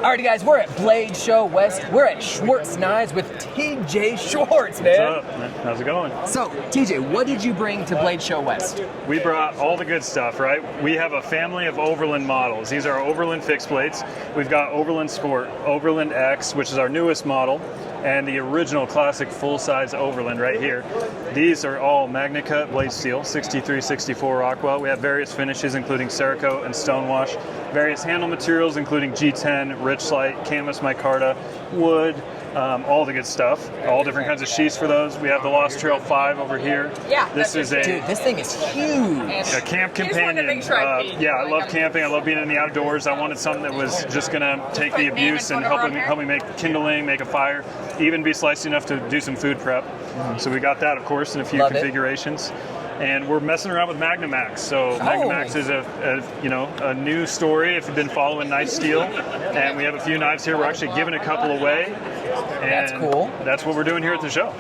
Alrighty guys, we're at Blade Show West. We're at Schwarz Knives with TJ Schwarz, man. What's up? How's it going? So, TJ, what did you bring to Blade Show West? We brought all the good stuff, right? We have a family of Overland models. These are Overland fixed blades. We've got Overland Sport, Overland X, which is our newest model, and the original classic full-size Overland right here. These are all Magna Cut blade steel, 63-64 Rockwell. We have various finishes including Cerakote and Stonewash, various handle materials including G10, Richlite, Canvas Micarta, wood, all the good stuff. All different kinds of sheaths for those. We have the Lost Trail 5 over here. Yeah. This is a Dude, this thing is huge. a camp Here's one companion. of the big stripes. Yeah, I love camping. I love being in the outdoors. I wanted something that was just going to take the abuse and help me make kindling, make a fire, even be slicey enough to do some food prep. So we got that, of course, in a few Love it. configurations. And we're messing around with Magnamax. So Magnamax is a new story if you've been following knife steel. And we have a few knives here. We're actually giving a couple away. And That's cool. That's what we're doing here at the show.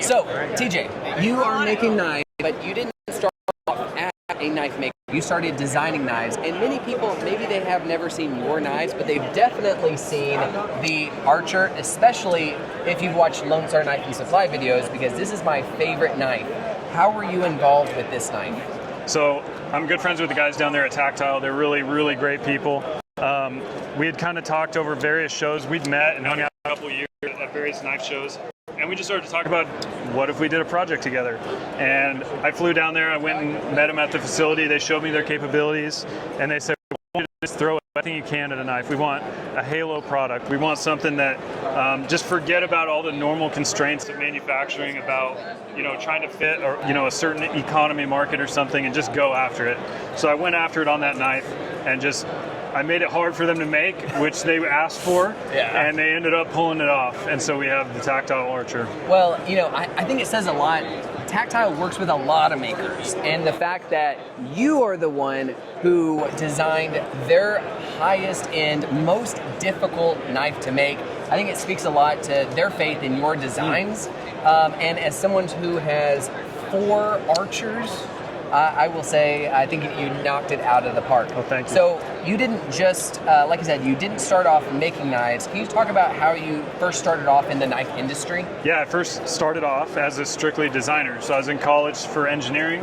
So, TJ, you are making knives, but you didn't start off as a knife maker. You started designing knives, and many people, maybe they have never seen your knives, but they've definitely seen the Archer, especially if you've watched Lone Star Knife and Supply videos, because this is my favorite knife. How were you involved with this knife? So I'm good friends with the guys down there at Tactile. They're really, really great people. We had kind of talked over various shows. We'd met and hung out a couple of years at various knife shows. And we just started to talk about what if we did a project together. And I flew down there. I went and met them at the facility. They showed me their capabilities. And they said, we want you to just throw everything you can at a knife. We want a halo product. We want something that just forget about all the normal constraints of manufacturing, about trying to fit a certain economy market or something, and just go after it. So I went after it on that knife and I made it hard for them to make, which they asked for, and they ended up pulling it off. And so we have the Tactile Archer. Well, I think it says a lot. Tactile works with a lot of makers, and the fact that you are the one who designed their highest end, most difficult knife to make, I think it speaks a lot to their faith in your designs. And as someone who has 4 Archers, I will say, I think you knocked it out of the park. Oh, thank you. So you didn't just, like I said, you didn't start off making knives. Can you talk about how you first started off in the knife industry? Yeah, I first started off as a strictly designer. So I was in college for engineering,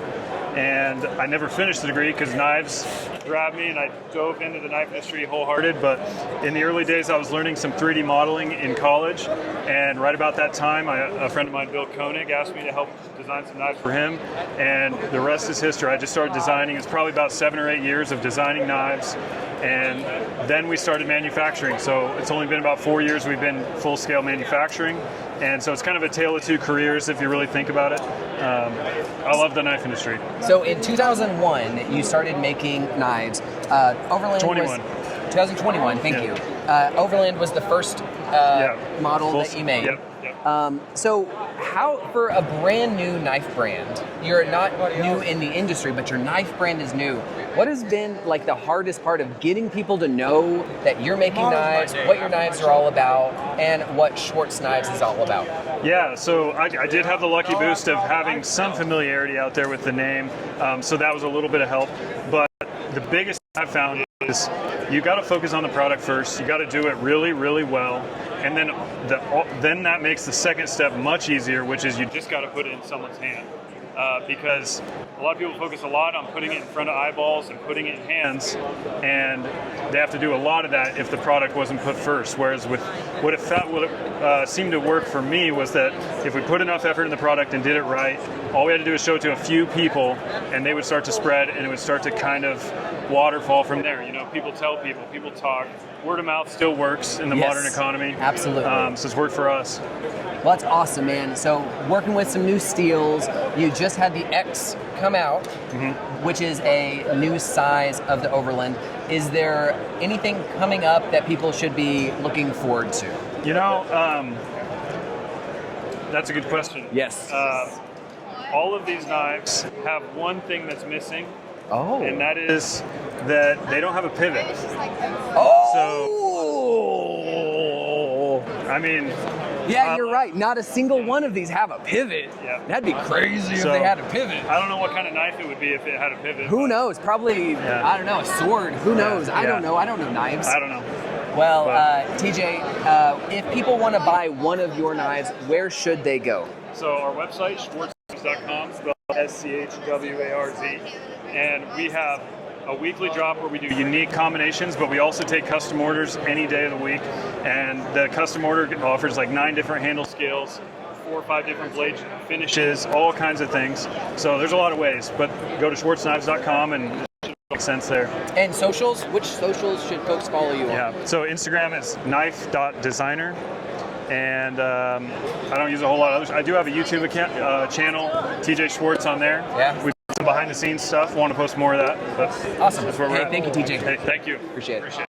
and I never finished the degree because knives grabbed me, and I dove into the knife industry wholehearted. But in the early days, I was learning some 3D modeling in college, and right about that time, a friend of mine, Bill Koenig, asked me to help design some knives for him, and the rest is history. I just started designing. It's probably about 7 or 8 years of designing knives, and then we started manufacturing. So it's only been about 4 years we've been full-scale manufacturing, and so it's kind of a tale of 2 careers if you really think about it. I love the knife industry. So in 2001, you started making knives. Overland 21. was 2021. Thank you. Overland was the first model that you made. Yep. So how, for a brand new knife brand, you're not new in the industry, but your knife brand is new. What has been like the hardest part of getting people to know that you're making knives, what your knives are all about, and what Schwarz Knives is all about? Yeah, so I did have the lucky boost of having some familiarity out there with the name, so that was a little bit of help. But the biggest thing I found is you got to focus on the product first. You got to do it really, really well, and then that makes the second step much easier, which is you just got to put it in someone's hand. Because a lot of people focus a lot on putting it in front of eyeballs and putting it in hands, and they have to do a lot of that if the product wasn't put first. Whereas with what seemed to work for me was that if we put enough effort in the product and did it right, all we had to do was show it to a few people, and they would start to spread, and it would start to kind of waterfall from there. People tell people, people talk. Word of mouth still works in the modern economy. Absolutely. So it's worked for us. Well, that's awesome, man. So working with some new steels, you just had the X come out, which is a new size of the Overland. Is there anything coming up that people should be looking forward to? That's a good question. Yes. All of these knives have one thing that's missing, Oh. and that is that they don't have a pivot. Oh. So, I mean, yeah, you're right. Not a single one of these have a pivot. Yeah. That'd be crazy if So, they had a pivot. I don't know what kind of knife it would be if it had a pivot. Who knows? Probably, I don't know, a sword. Who knows? I don't know. I don't know knives. I don't know. Well, But- TJ, if people want to buy one of your knives, where should they go? So our website, schwarzknives.com, spelled SCHWARZ, and we have a weekly drop where we do unique combinations, but we also take custom orders any day of the week. And the custom order offers like 9 different handle scales, 4 or 5 different blade finishes, all kinds of things. So there's a lot of ways, but go to schwarzknives.com and it should make sense there. And socials? Which socials should folks follow you on? Yeah, so Instagram is knife.designer. And I don't use a whole lot of others. I do have a YouTube account, channel, TJ Schwartz on there. Yeah. We put some behind the scenes stuff. Want to post more of that. But Awesome. That's where we're Hey, at. thank you, TJ. Hey, thank you. Appreciate it.